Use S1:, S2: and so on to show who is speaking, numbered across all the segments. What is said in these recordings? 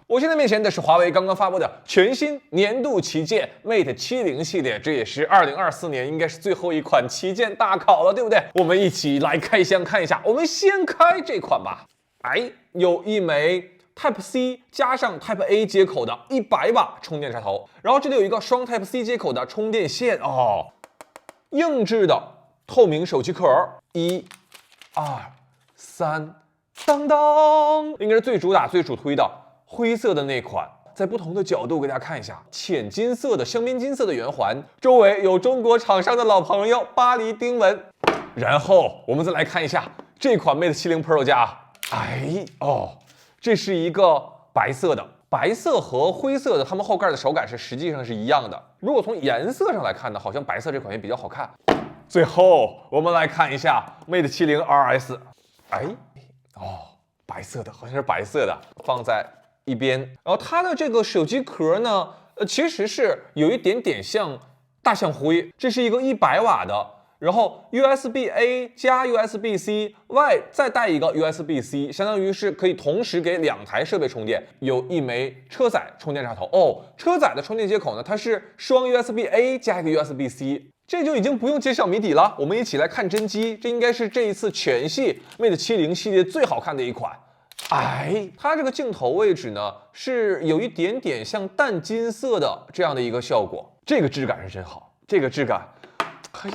S1: 我现在面前的是华为刚刚发布的全新年度旗舰 Mate 70系列，这也是2024年应该是最后一款旗舰大考了，对不对？我们一起来开箱看一下。我们先开这款吧。哎，有一枚 Type C 加上 Type A 接口的100瓦充电插头，然后这里有一个双 Type C 接口的充电线哦，硬质的透明手机壳，1、2、3，当当，应该是最主打、最主推的。灰色的那款，在不同的角度给大家看一下，浅金色的香槟金色的圆环，周围有中国厂商的老朋友巴黎丁纹。然后我们再来看一下这款 Mate 70 Pro 加，哎哦，这是一个白色的，白色和灰色的，它们后盖的手感实际上是一样的。如果从颜色上来看呢，好像白色这款也比较好看。最后我们来看一下 Mate 70 RS， 哎哦，白色的，好像是白色的，放在一边，然后它的这个手机壳呢，其实是有一点点像大象灰。这是一个100瓦的，然后 USB-A 加 USB-C 外再带一个 USB-C， 相当于是可以同时给2台设备充电。有一枚车载充电插头哦，车载的充电接口呢，它是双 USB-A 加一个 USB-C。这就已经不用揭晓谜底了，我们一起来看真机。这应该是这一次全系 Mate 70系列最好看的一款。哎，它这个镜头位置呢，是有一点点像淡金色的这样的一个效果，这个质感是真好，这个质感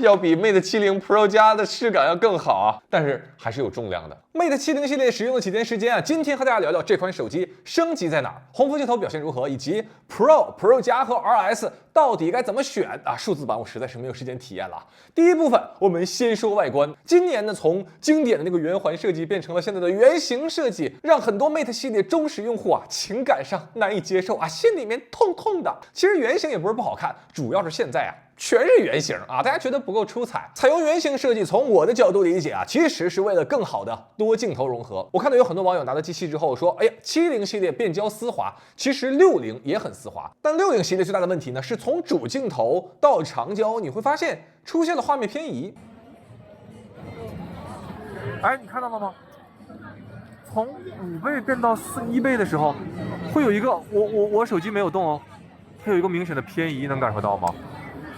S1: 要比 Mate 70 Pro 加的质感要更好啊，但是还是有重量的。Mate 70系列使用了几天时间啊，今天和大家聊聊这款手机升级在哪儿，红幅镜头表现如何，以及 Pro 加和 RS 到底该怎么选啊？数字版我实在是没有时间体验了。第一部分我们先说外观，今年呢从经典的那个圆环设计变成了现在的圆形设计，让很多 Mate 系列忠实用户啊情感上难以接受啊，心里面痛痛的。其实圆形也不是不好看，主要是现在啊全是圆形啊，大家觉得不够出彩。采用圆形设计，从我的角度理解啊，其实是为了更好的多镜头融合。我看到有很多网友拿到机器之后说，哎呀，70系列变焦丝滑，其实60也很丝滑。但60系列最大的问题呢，是从主镜头到长焦，你会发现出现了画面偏移。
S2: 哎，你看到了吗？从5倍变到1倍的时候，会有一个我手机没有动哦，它有一个明显的偏移，能感受到吗？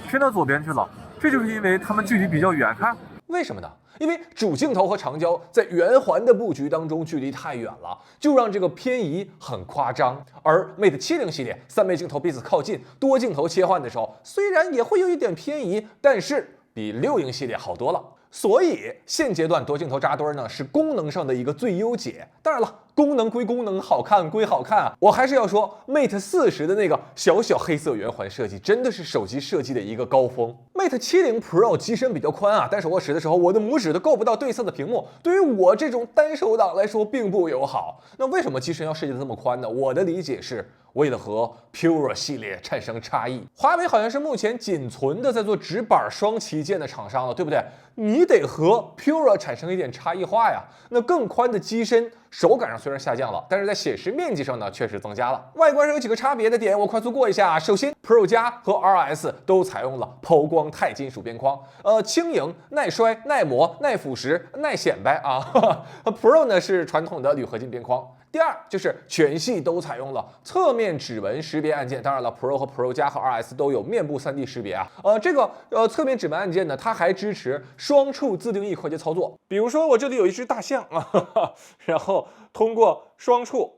S2: 偏到左边去了，这就是因为它们距离比较远。看，
S1: 为什么呢？因为主镜头和长焦在圆环的布局当中距离太远了，就让这个偏移很夸张。而 Mate 70系列3倍镜头彼此靠近，多镜头切换的时候，虽然也会有一点偏移，但是比60系列好多了。所以现阶段多镜头扎堆呢是功能上的一个最优解。当然了，功能归功能，好看归好看啊，我还是要说 Mate 40的那个小小黑色圆环设计真的是手机设计的一个高峰。Mate 70 Pro 机身比较宽啊，单手握持的时候我的拇指都够不到对侧的屏幕，对于我这种单手党来说并不友好。那为什么机身要设计的这么宽呢？我的理解是为了和 Pura 系列产生差异。华为好像是目前仅存的在做直板双旗舰的厂商了，对不对？你得和 Pura 产生一点差异化呀。那更宽的机身，手感上虽然下降了，但是在显示面积上呢确实增加了。外观上有几个差别的点，我快速过一下。首先 Pro 加和 RS 都采用了抛光钛金属边框，轻盈、耐摔、耐磨、耐腐蚀、耐显摆啊。Pro 呢是传统的铝合金边框。第二就是全系都采用了侧面指纹识别按键，当然了 Pro 和 Pro 加和 RS 都有面部3D 识别啊。这个侧面指纹按键呢，它还支持双触自定义快捷操作。比如说我这里有一只大象啊，然后通过双触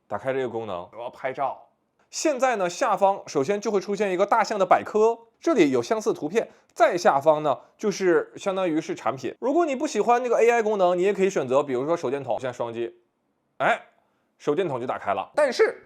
S1: 打开这个功能，我要拍照。现在呢，下方首先就会出现一个大象的百科，这里有相似图片，再下方呢就是相当于是产品。如果你不喜欢那个 AI 功能，你也可以选择，比如说手电筒，现在双击，哎，手电筒就打开了。但是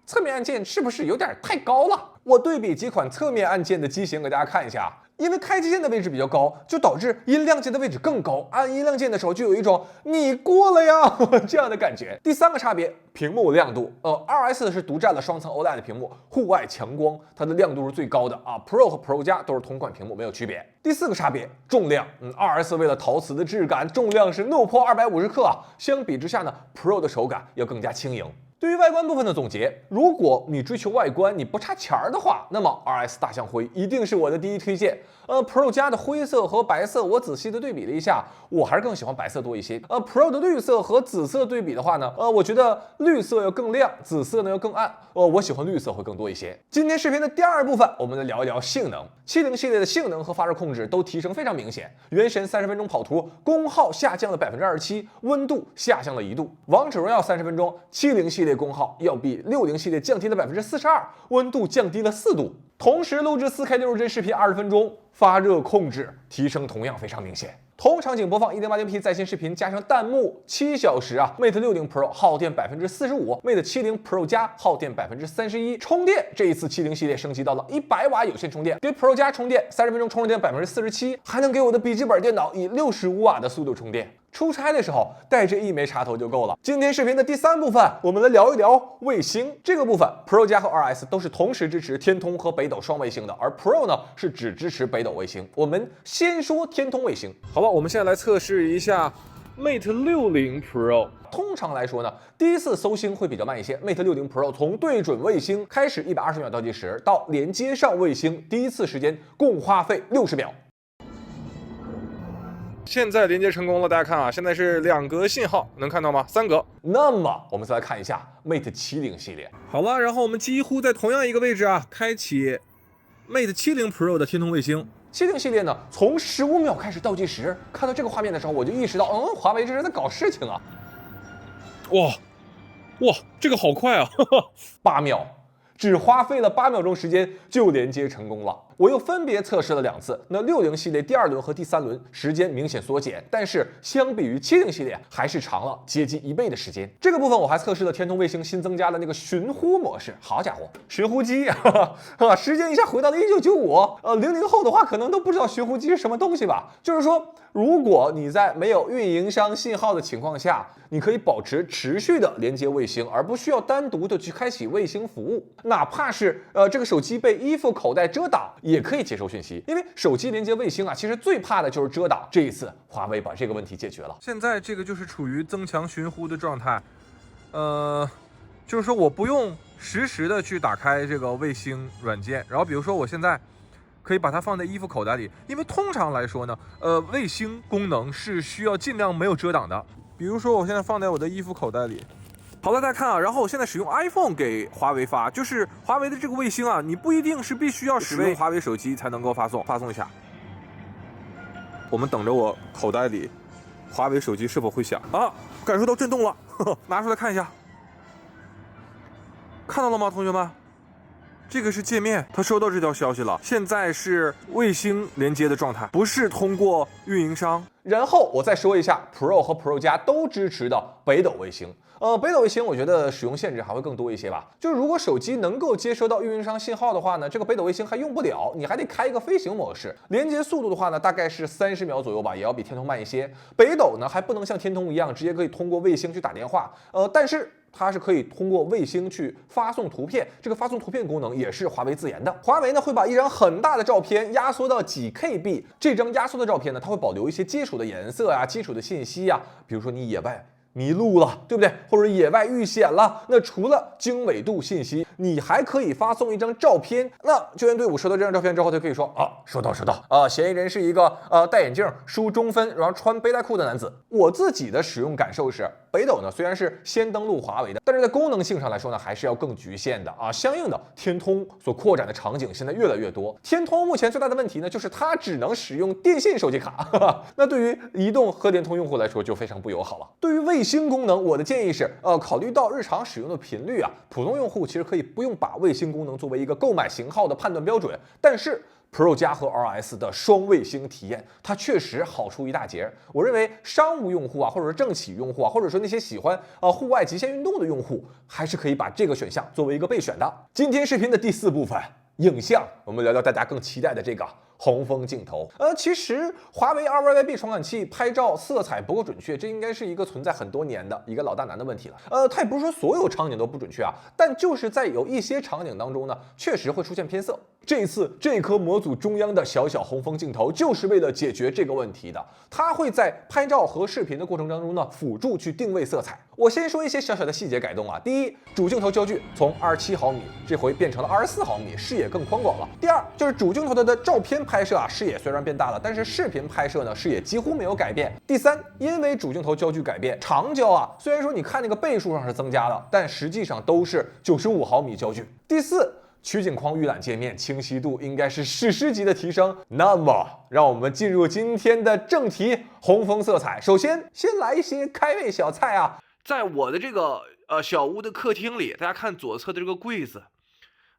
S1: 侧面按键是不是有点太高了？我对比几款侧面按键的机型给大家看一下。因为开机键的位置比较高，就导致音量键的位置更高，按音量键的时候就有一种你过了呀这样的感觉。第3个差别，屏幕亮度，RS 是独占了双层 OLED 的屏幕，户外强光它的亮度是最高的啊。Pro 和 Pro 加都是同款屏幕，没有区别。第4个差别，重量，RS 为了陶瓷的质感，重量是怒破250克啊，相比之下呢 ，Pro 的手感要更加轻盈。对于外观部分的总结，如果你追求外观，你不差钱儿的话，那么 RS 大象灰一定是我的第一推荐。Pro 加的灰色和白色，我仔细的对比了一下，我还是更喜欢白色多一些。Pro 的绿色和紫色对比的话呢，我觉得绿色要更亮，紫色呢要更暗。我喜欢绿色会更多一些。今天视频的第二部分，我们来聊一聊性能。70系列的性能和发热控制都提升非常明显。原神30分钟跑图，功耗下降了27%，温度下降了1度。王者荣耀30分钟，70系列功耗要比60系列降低了42%，温度降低了4度。同时录制4K 60帧视频20分钟，发热控制提升同样非常明显。同场景播放 1080p 在线视频加上弹幕7小时啊 ，Mate 60 Pro 耗电45%，Mate 70 Pro 加耗电31%。充电这一次70系列升级到了100瓦有线充电，给 Pro 加充电30分钟充电47%，还能给我的笔记本电脑以65瓦的速度充电。出差的时候带着1枚插头就够了。今天视频的第3部分，我们来聊一聊卫星这个部分。Pro 加和 RS 都是同时支持天通和北斗双卫星的，而 Pro 呢是只支持北斗卫星。我们先说天通卫星。
S2: 好吧，我们现在来测试一下 Mate 60 Pro。
S1: 通常来说呢，第一次搜星会比较慢一些。Mate 60 Pro 从对准卫星开始120秒倒计时到连接上卫星，第一次时间共花费60秒。
S2: 现在连接成功了，大家看啊，现在是2格信号，能看到吗？3格。
S1: 那么我们再来看一下 Mate 70系列。
S2: 好了，然后我们几乎在同样一个位置啊，开启 Mate 70 Pro 的天通卫星。
S1: 70系列呢，从15秒开始倒计时，看到这个画面的时候，我就意识到，华为这是在搞事情啊！
S2: 哇，这个好快啊
S1: ！8秒。只花费了8秒钟时间就连接成功了。我又分别测试了2次，那60系列第2轮和第3轮时间明显缩减，但是相比于70系列还是长了接近1倍的时间。这个部分我还测试了天通卫星新增加的那个寻呼模式，好家伙，寻呼机时间一下回到了1995。00后的话可能都不知道寻呼机是什么东西吧？就是说，如果你在没有运营商信号的情况下，你可以保持持续的连接卫星，而不需要单独的去开启卫星服务。哪怕是这个手机被衣服口袋遮挡，也可以接收讯息。因为手机连接卫星啊，其实最怕的就是遮挡。这一次华为把这个问题解决了。
S2: 现在这个就是处于增强寻呼的状态，就是说我不用实时的去打开这个卫星软件，然后比如说我现在可以把它放在衣服口袋里，因为通常来说呢，卫星功能是需要尽量没有遮挡的。比如说我现在放在我的衣服口袋里。好了，大家看啊，然后我现在使用 iPhone 给华为发，就是华为的这个卫星啊，你不一定是必须要使用华为手机才能够发送一下。我们等着我口袋里华为手机是否会响啊？感受到震动了，拿出来看一下，看到了吗，同学们？这个是界面，它收到这条消息了，现在是卫星连接的状态，不是通过运营商。
S1: 然后我再说一下 Pro 和 Pro 加都支持的北斗卫星。北斗卫星我觉得使用限制还会更多一些吧。就是如果手机能够接收到运营商信号的话呢，这个北斗卫星还用不了，你还得开一个飞行模式。连接速度的话呢，大概是30秒左右吧，也要比天通慢一些。北斗呢还不能像天通一样直接可以通过卫星去打电话，但是它是可以通过卫星去发送图片，这个发送图片功能也是华为自研的。华为呢会把一张很大的照片压缩到几 KB， 这张压缩的照片呢，它会保留一些基础的颜色啊、基础的信息啊，比如说你野外迷路了，对不对？或者野外遇险了，那除了经纬度信息，你还可以发送一张照片。那救援队伍收到这张照片之后，就可以说收到嫌疑人是一个戴眼镜、梳中分，然后穿背带裤的男子。我自己的使用感受是，北斗呢虽然是先登陆华为的，但是在功能性上来说呢，还是要更局限的啊。相应的，天通所扩展的场景现在越来越多。天通目前最大的问题呢，就是它只能使用电信手机卡，那对于移动和联通用户来说就非常不友好了。对于卫星功能，我的建议是，考虑到日常使用的频率啊，普通用户其实可以不用把卫星功能作为一个购买型号的判断标准，但是Pro 加和 RS 的双卫星体验，它确实好处一大截。我认为商务用户啊，或者是政企用户啊，或者说那些喜欢户外极限运动的用户，还是可以把这个选项作为一个备选的。今天视频的第4部分，影像，我们聊聊大家更期待的这个红枫镜头。其实华为 2YYB 传感器拍照色彩不够准确，这应该是一个存在很多年的一个老大难的问题了。它也不是说所有场景都不准确啊，但就是在有一些场景当中呢，确实会出现偏色。这一次这颗模组中央的小小红枫镜头就是为了解决这个问题的，它会在拍照和视频的过程当中呢，辅助去定位色彩。我先说一些小小的细节改动啊。第一，主镜头焦距从27毫米这回变成了24毫米，视野更宽广了。第二，就是主镜头的照片拍摄啊，视野虽然变大了，但是视频拍摄呢，视野几乎没有改变。第三，因为主镜头焦距改变，长焦啊，虽然说你看那个倍数上是增加了，但实际上都是95毫米焦距。第四，取景框预览界面清晰度应该是史诗级的提升。那么，让我们进入今天的正题，红枫色彩。首先来一些开胃小菜啊。
S2: 在我的这个小屋的客厅里，大家看左侧的这个柜子，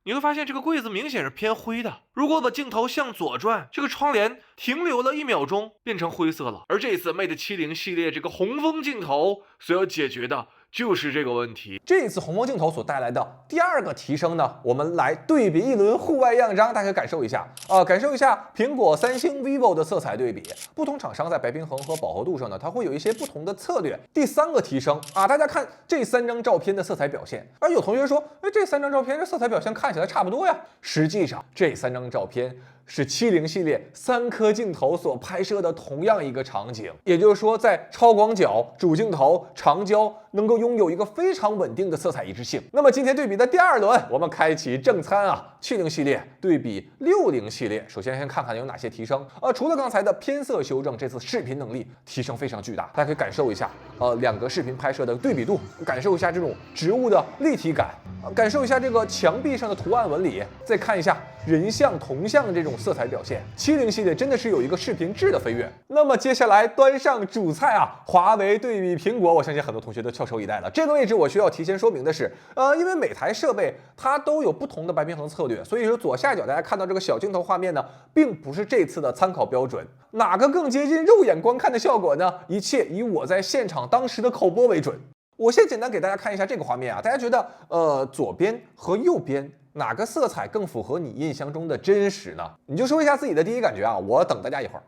S2: 你会发现这个柜子明显是偏灰的。如果把镜头向左转，这个窗帘停留了1秒钟，变成灰色了。而这次 Mate 70系列这个红枫镜头所要解决的就是这个问题。
S1: 这次红枫镜头所带来的第二个提升呢，我们来对比一轮户外样张，大家可以感受一下感受一下苹果、三星、vivo 的色彩对比。不同厂商在白平衡和饱和度上呢，它会有一些不同的策略。第三个提升啊，大家看这3张照片的色彩表现。而有同学说，这3张照片这色彩表现看起来差不多呀。实际上，这3张照片是70系列3颗镜头所拍摄的同样一个场景，也就是说，在超广角、主镜头、长焦能够拥有一个非常稳定的色彩一致性。那么今天对比的第2轮，我们开启正餐啊，70系列对比60系列，首先先看看有哪些提升。除了刚才的偏色修正，这次视频能力提升非常巨大，大家可以感受一下2个视频拍摄的对比度，感受一下这种植物的立体感，感受一下这个墙壁上的图案纹理，再看一下人像、铜像的这种色彩表现。70系列真的是有一个视频质的飞跃。那么接下来端上主菜啊，华为对比苹果，我相信很多同学都翘首以待了。这个位置我需要提前说明的是，因为每台设备它都有不同的白平衡策略，所以说左下角大家看到这个小镜头画面呢，并不是这次的参考标准。哪个更接近肉眼观看的效果呢？一切以我在现场当时的口播为准。我先简单给大家看一下这个画面啊，大家觉得左边和右边哪个色彩更符合你印象中的真实呢？你就说一下自己的第一感觉啊，我等大家一会儿。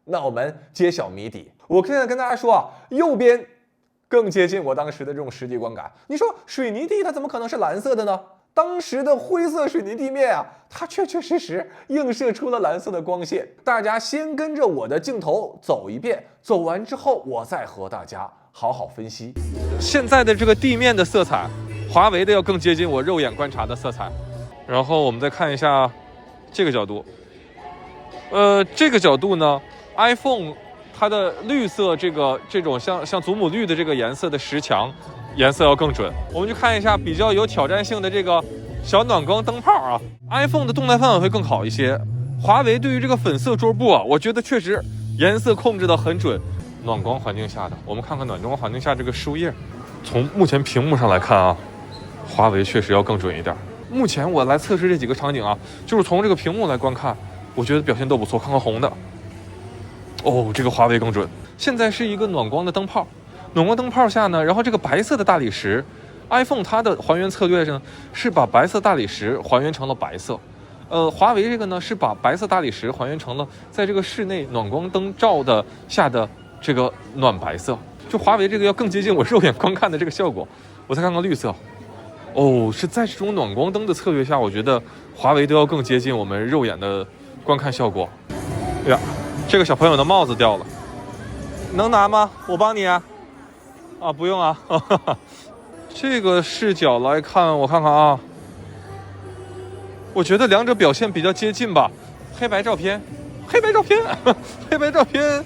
S1: 那我们揭晓谜底。我现在跟大家说啊，右边更接近我当时的这种实际观感。你说水泥地它怎么可能是蓝色的呢？当时的灰色水泥地面啊，它确确实实映射出了蓝色的光线。大家先跟着我的镜头走一遍，走完之后我再和大家好好分析。
S2: 现在的这个地面的色彩，华为的要更接近我肉眼观察的色彩。然后我们再看一下这个角度，这个角度呢 ，iPhone 它的绿色这种像祖母绿的这个颜色的石墙颜色要更准。我们去看一下比较有挑战性的这个小暖光灯泡啊 ，iPhone 的动态范围会更好一些。华为对于这个粉色桌布啊，我觉得确实颜色控制的很准。暖光环境下的，我们看看暖光环境下这个树叶，从目前屏幕上来看啊，华为确实要更准一点。目前我来测试这几个场景啊，就是从这个屏幕来观看，我觉得表现都不错。看看红的，哦，这个华为更准。现在是一个暖光的灯泡，暖光灯泡下呢，然后这个白色的大理石 ，iPhone 它的还原策略是把白色大理石还原成了白色。华为这个呢是把白色大理石还原成了在这个室内暖光灯照的下的这个暖白色，就华为这个要更接近我肉眼观看的这个效果。我再看看绿色，哦，是在这种暖光灯的策略下，我觉得华为都要更接近我们肉眼的观看效果。呀，这个小朋友的帽子掉了，能拿吗？我帮你啊。啊，不用啊。这个视角来看，我看看啊，我觉得两者表现比较接近吧。黑白照片，黑白照片，黑白照片。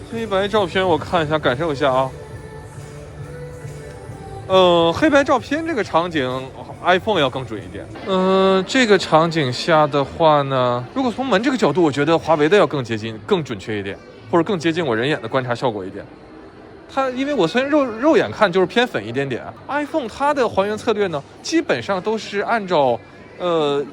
S2: 黑白照片我看一下，感受一下啊。黑白照片这个场景 ，iPhone 要更准一点。这个场景下的话呢，如果从门这个角度，我觉得华为的要更接近、更准确一点，或者更接近我人眼的观察效果一点。它因为我虽然肉眼看就是偏粉一点点 ，iPhone 它的还原策略呢，基本上都是按照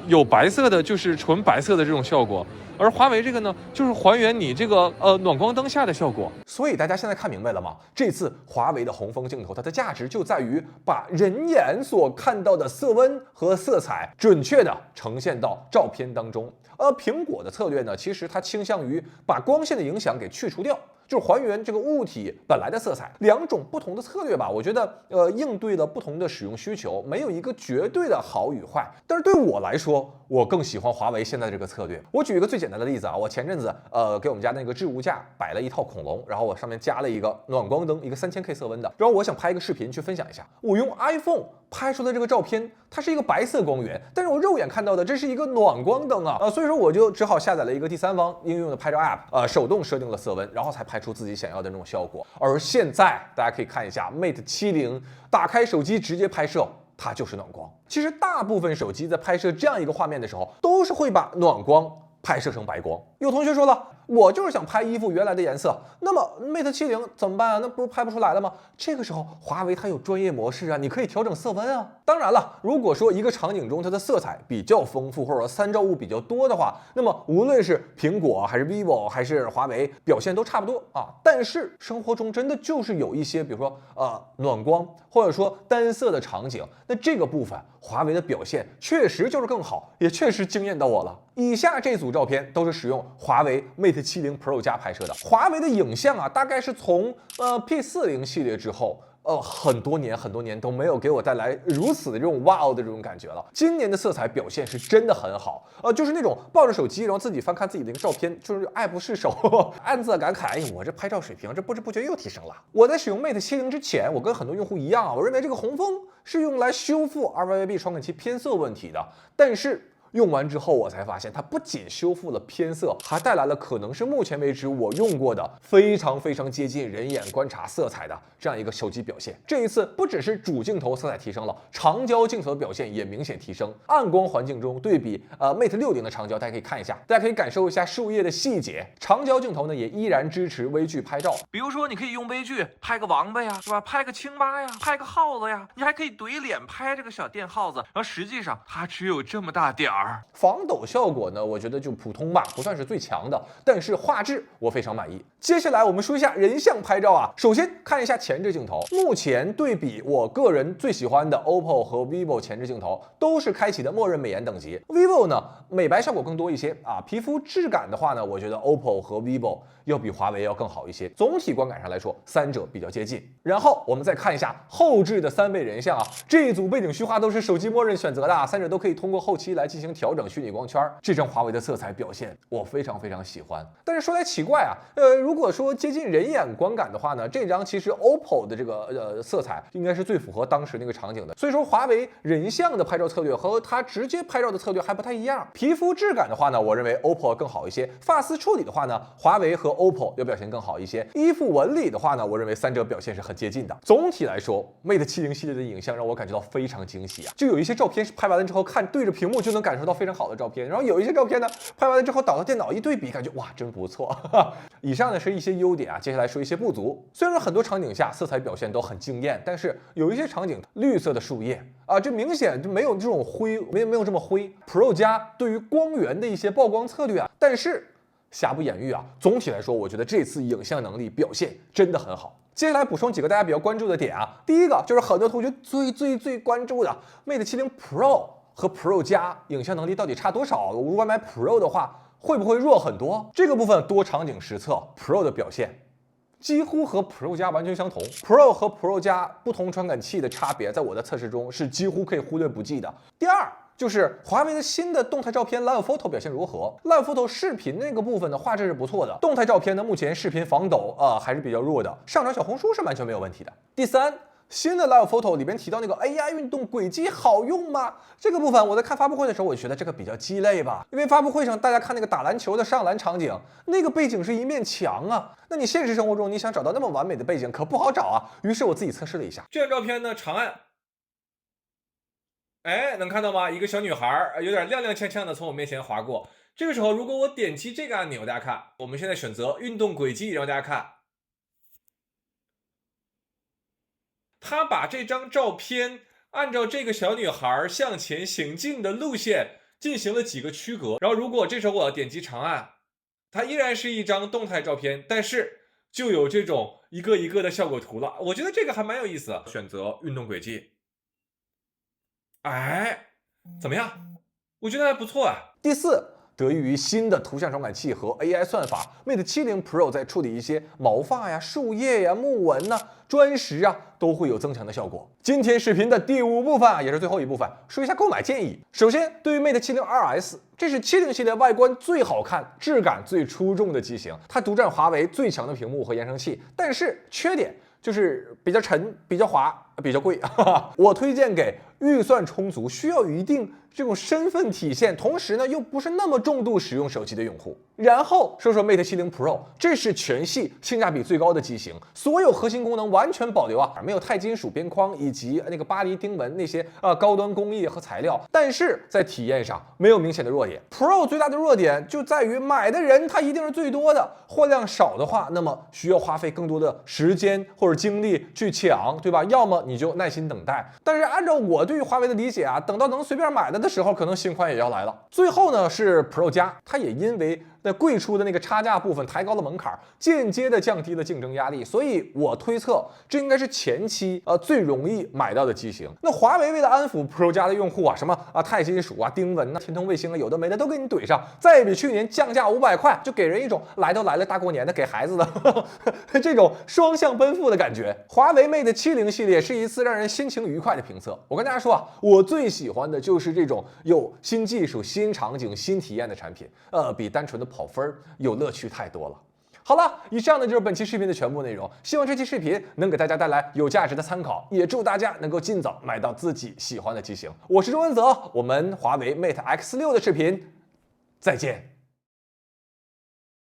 S2: 有白色的就是纯白色的这种效果。而华为这个呢，就是还原你这个暖光灯下的效果。
S1: 所以大家现在看明白了吗？这次华为的红枫镜头，它的价值就在于把人眼所看到的色温和色彩准确的呈现到照片当中。而苹果的策略呢，其实它倾向于把光线的影响给去除掉。就是还原这个物体本来的色彩，两种不同的策略吧。我觉得，应对了不同的使用需求，没有一个绝对的好与坏。但是对我来说，我更喜欢华为现在这个策略。我举一个最简单的例子啊，我前阵子给我们家那个置物架摆了一套恐龙，然后我上面加了一个暖光灯，一个3000K 色温的，然后我想拍一个视频去分享一下。我用 iPhone 拍出的这个照片，它是一个白色光源，但是我肉眼看到的这是一个暖光灯啊，所以说我就只好下载了一个第三方应用的拍照 App，手动设定了色温，然后才拍出自己想要的那种效果。而现在大家可以看一下 Mate 70，打开手机直接拍摄，它就是暖光。其实大部分手机在拍摄这样一个画面的时候，都是会把暖光拍摄成白光。有同学说了，我就是想拍衣服原来的颜色，那么 Mate 70怎么办啊？那不是拍不出来了吗？这个时候华为它有专业模式啊，你可以调整色温啊。当然了，如果说一个场景中它的色彩比较丰富，或者参照物比较多的话，那么无论是苹果还是 vivo 还是华为，表现都差不多啊。但是生活中真的就是有一些，比如说暖光或者说单色的场景，那这个部分华为的表现确实就是更好，也确实惊艳到我了。以下这组照片都是使用华为 Mate 70 Pro 加拍摄的。华为的影像啊，大概是从P40系列之后。很多年都没有给我带来如此的这种哇哦的这种感觉了。今年的色彩表现是真的很好，就是那种抱着手机，然后自己翻看自己的一个照片，就是爱不释手，暗自感慨，哎，我这拍照水平这不知不觉又提升了。我在使用 Mate 70之前，我跟很多用户一样啊，我认为这个红枫是用来修复 RYB 传感器偏色问题的，但是用完之后，我才发现它不仅修复了偏色，还带来了可能是目前为止我用过的非常接近人眼观察色彩的这样一个手机表现。这一次不只是主镜头色彩提升了，长焦镜头的表现也明显提升。暗光环境中对比Mate 60的长焦，大家可以看一下，大家可以感受一下树叶的细节。长焦镜头呢也依然支持微距拍照，
S2: 比如说你可以用微距拍个王八呀，是吧？拍个青蛙呀，拍个耗子呀，你还可以怼脸拍这个小电耗子，然后实际上它只有这么大点儿。
S1: 防抖效果呢，我觉得就普通吧，不算是最强的，但是画质我非常满意。接下来我们说一下人像拍照啊，首先看一下前置镜头，目前对比我个人最喜欢的 OPPO 和 vivo 前置镜头，都是开启的默认美颜等级。vivo 呢，美白效果更多一些啊，皮肤质感的话呢，我觉得 OPPO 和 vivo 要比华为要更好一些。总体观感上来说，三者比较接近。然后我们再看一下后置的3倍人像啊，这一组背景虚化都是手机默认选择的啊，三者都可以通过后期来进行调整虚拟光圈。这张华为的色彩表现我非常喜欢。但是说来奇怪啊，如果说接近人眼观感的话呢，这张其实 OPPO 的这个色彩应该是最符合当时那个场景的。所以说华为人像的拍照策略和它直接拍照的策略还不太一样。皮肤质感的话呢，我认为 OPPO 更好一些。发丝处理的话呢，华为和 OPPO 要表现更好一些。衣服纹理的话呢，我认为三者表现是很接近的。总体来说 ，Mate 70系列的影像让我感觉到非常惊喜啊！就有一些照片是拍完了之后看对着屏幕就能感受到非常好的照片，然后有一些照片呢拍完了之后导到电脑一对比，感觉哇真不错。以上呢是一些优点啊，接下来说一些不足。虽然说很多场景下色彩表现都很惊艳，但是有一些场景绿色的树叶啊，这明显就没有这种灰，没有这么灰。Pro 加对于光源的一些曝光策略啊，但是瑕不掩瑜啊。总体来说，我觉得这次影像能力表现真的很好。接下来补充几个大家比较关注的点啊，第一个就是很多同学最关注的 Mate 70 Pro 和 Pro 加影像能力到底差多少？我如果买 Pro 的话，会不会弱很多？这个部分多场景实测 Pro 的表现几乎和 Pro 加完全相同。Pro 和 Pro 加不同传感器的差别，在我的测试中是几乎可以忽略不计的。第二，就是华为的新的动态照片 Live Photo 表现如何 ？Live Photo 视频那个部分的画质是不错的，动态照片呢，目前视频防抖还是比较弱的，上传小红书是完全没有问题的。第三，新的 Live Photo 里边提到那个 AI 运动轨迹好用吗？这个部分我在看发布会的时候，我觉得这个比较鸡肋吧，因为发布会上大家看那个打篮球的上篮场景，那个背景是一面墙啊，那你现实生活中你想找到那么完美的背景可不好找啊。于是我自己测试了一下，这张照片呢，长按。哎，能看到吗？一个小女孩有点踉踉跄跄的从我面前划过。这个时候，如果我点击这个按钮，大家看，我们现在选择运动轨迹，让大家看，他把这张照片按照这个小女孩向前行进的路线进行了几个区隔。然后如果这时候我要点击长按，它依然是一张动态照片，但是就有这种一个一个的效果图了。我觉得这个还蛮有意思的。选择运动轨迹，哎，怎么样？我觉得还不错啊。第四，得益于新的图像传感器和 AI 算法 ，Mate 70 Pro 在处理一些毛发呀、树叶呀、木纹呐、砖石啊，都会有增强的效果。今天视频的第5部分啊，也是最后一部分，说一下购买建议。首先，对于 Mate 70 2S， 这是70系列外观最好看、质感最出众的机型，它独占华为最强的屏幕和扬声器，但是缺点就是比较沉、比较滑、比较贵。我推荐给预算充足、需要有一定这种身份体现，同时呢又不是那么重度使用手机的用户。然后说说 Mate 70 Pro， 这是全系性价比最高的机型，所有核心功能完全保留啊，没有钛金属边框以及那个巴黎钉纹那些高端工艺和材料，但是在体验上没有明显的弱点。Pro 最大的弱点就在于买的人他一定是最多的，货量少的话，那么需要花费更多的时间或者精力去抢，对吧？要么你就耐心等待。但是按照我对于华为的理解啊，等到能随便买的时候，可能新款也要来了。最后呢是 Pro 加，它也因为那贵出的那个差价部分抬高了门槛，间接的降低了竞争压力，所以我推测这应该是前期最容易买到的机型。那华为为了安抚 Pro 加的用户啊，什么钛金属啊、钉纹啊、天通卫星啊，有的没的都给你怼上，再比去年降价500块，就给人一种来都来了大过年的给孩子的这种双向奔赴的感觉。华为 Mate 70系列是一次让人心情愉快的评测。我跟大家说啊，我最喜欢的就是这种有新技术、新场景、新体验的产品，比单纯的跑分有乐趣太多了。好了，以上呢就是本期视频的全部内容，希望这期视频能给大家带来有价值的参考，也祝大家能够尽早买到自己喜欢的机型。我是周文泽，我们华为 Mate X6 的视频再见。